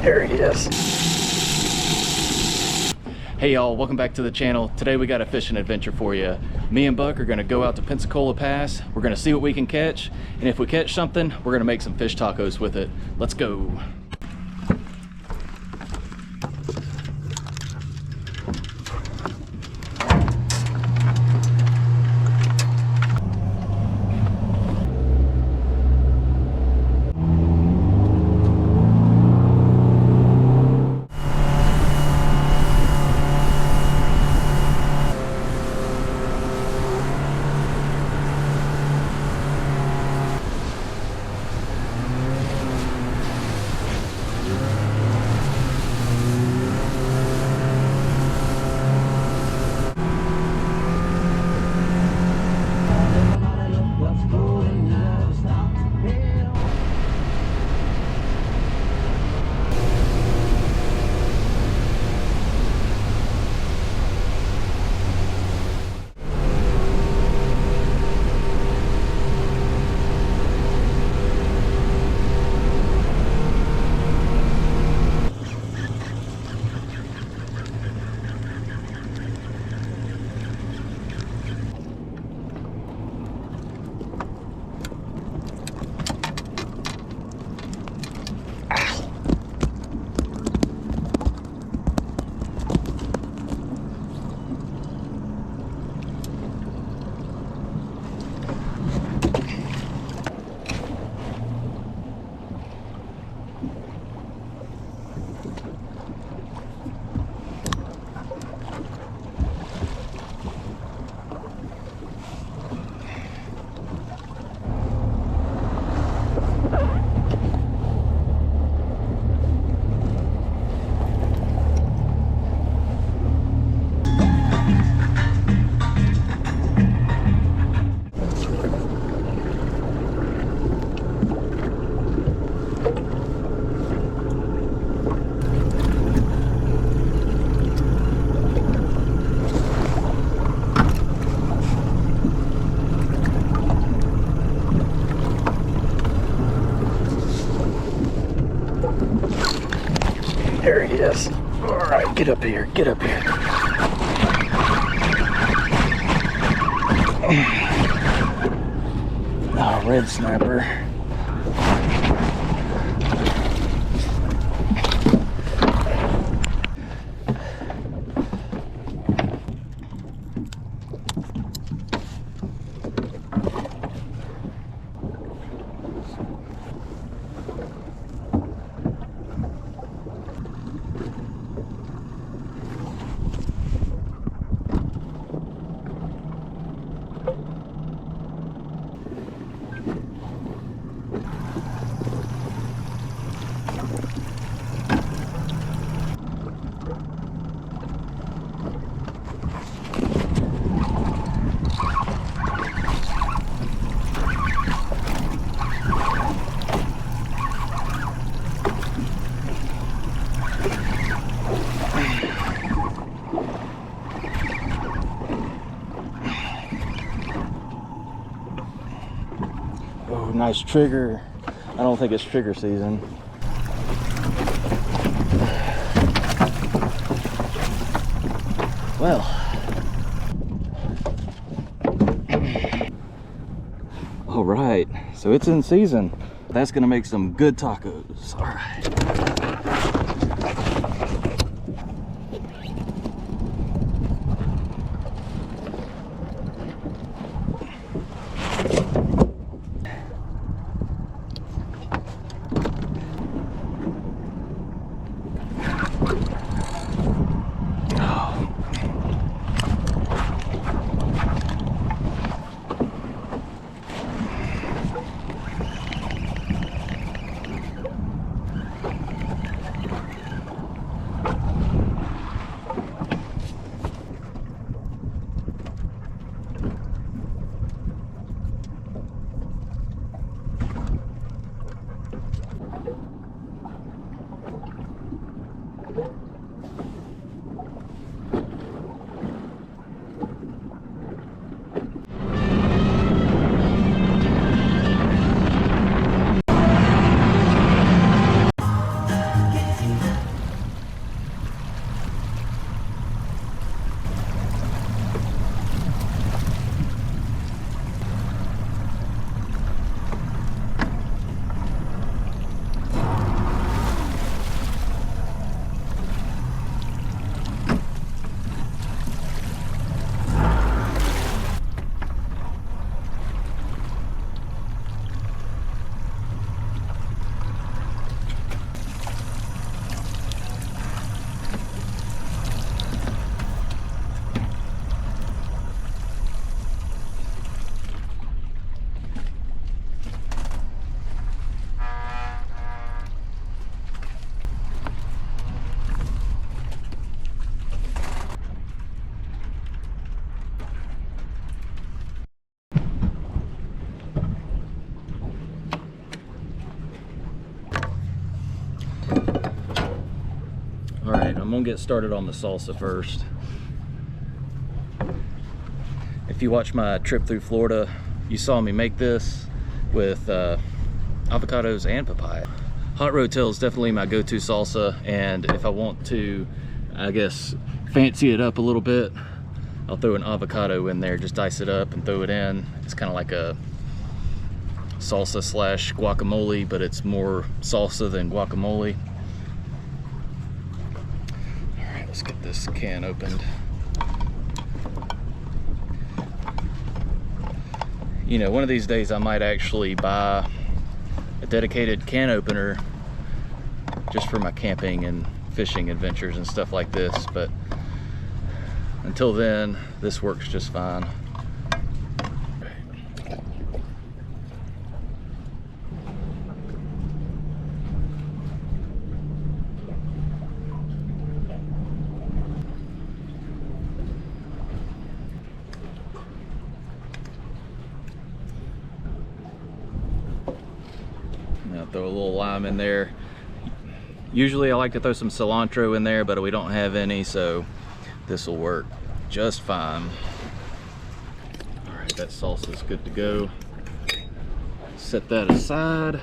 There he is. Hey y'all, welcome back to the channel. Today we got a fishing adventure for you. Me and Buck are gonna go out to Pensacola Pass. We're gonna see what we can catch, and if we catch something, we're gonna make some fish tacos with it. Let's go. There he is. All right, get up here, get up here. Oh, red snapper. Oh, nice trigger. I don't think it's trigger season. Well, all right, so it's in season. That's gonna make some good tacos. All right. I'm gonna get started on the salsa first. If you watch my trip through Florida, you saw me make this with avocados and papaya. Hot Rotel is definitely my go-to salsa, and if I want to, I guess, fancy it up a little bit, I'll throw an avocado in there, just dice it up and throw it in. It's kind of like a salsa slash guacamole, but it's more salsa than guacamole. All right, let's get this can opened. You know, one of these days I might actually buy a dedicated can opener just for my camping and fishing adventures and stuff like this, but until then, this works just fine. Now throw a little lime in there. Usually I like to throw some cilantro in there, but we don't have any, so this will work just fine. All right, that salsa is good to go. Set that aside.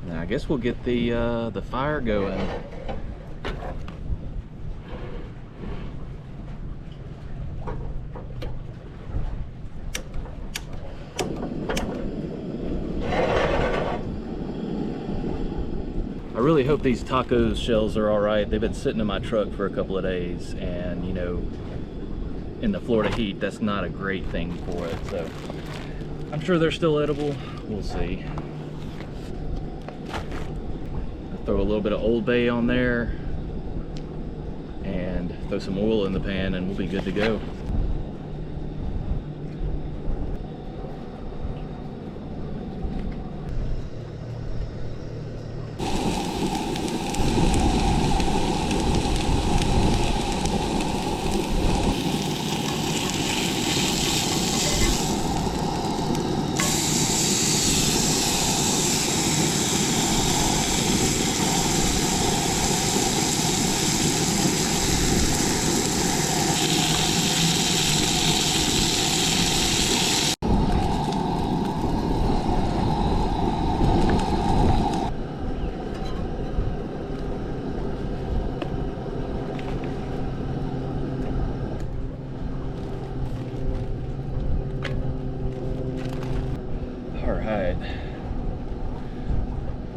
Now I guess we'll get the fire going. I really hope these taco shells are all right. They've been sitting in my truck for a couple of days, and you know, in the Florida heat, that's not a great thing for it. So I'm sure they're still edible. We'll see. I'll throw a little bit of Old Bay on there and throw some oil in the pan, and we'll be good to go. Alright,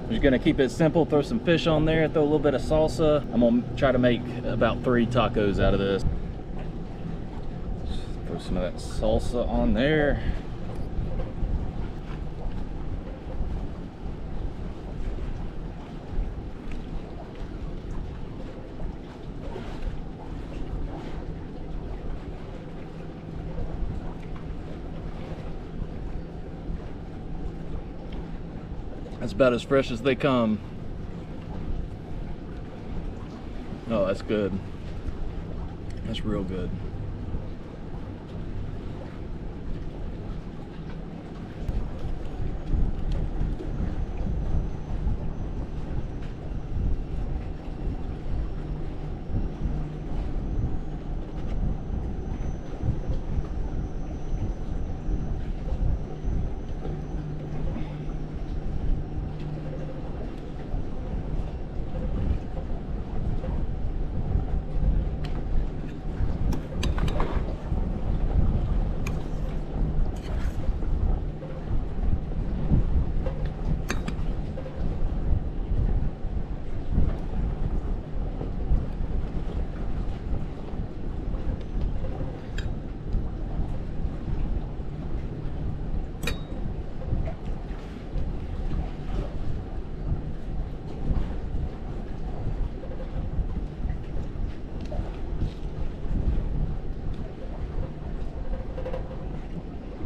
I'm just gonna keep it simple, throw some fish on there, throw a little bit of salsa. I'm gonna try to make about 3 tacos out of this. Just throw some of that salsa on there. That's about as fresh as they come. Oh, that's good. That's real good.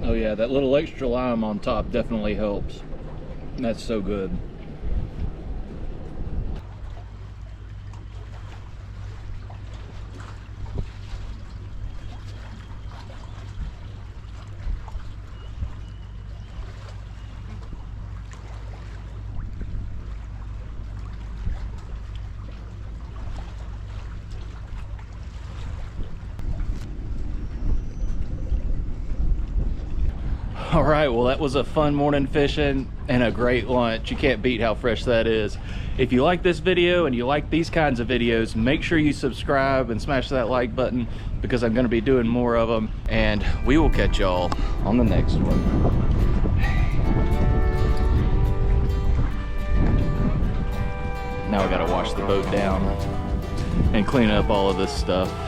Oh yeah, that little extra lime on top definitely helps. That's so good. All right, well, that was a fun morning fishing and a great lunch. You can't beat how fresh that is. If you like this video and you like these kinds of videos, make sure you subscribe and smash that like button, because I'm gonna be doing more of them, and we will catch y'all on the next one. Now I gotta wash the boat down and clean up all of this stuff.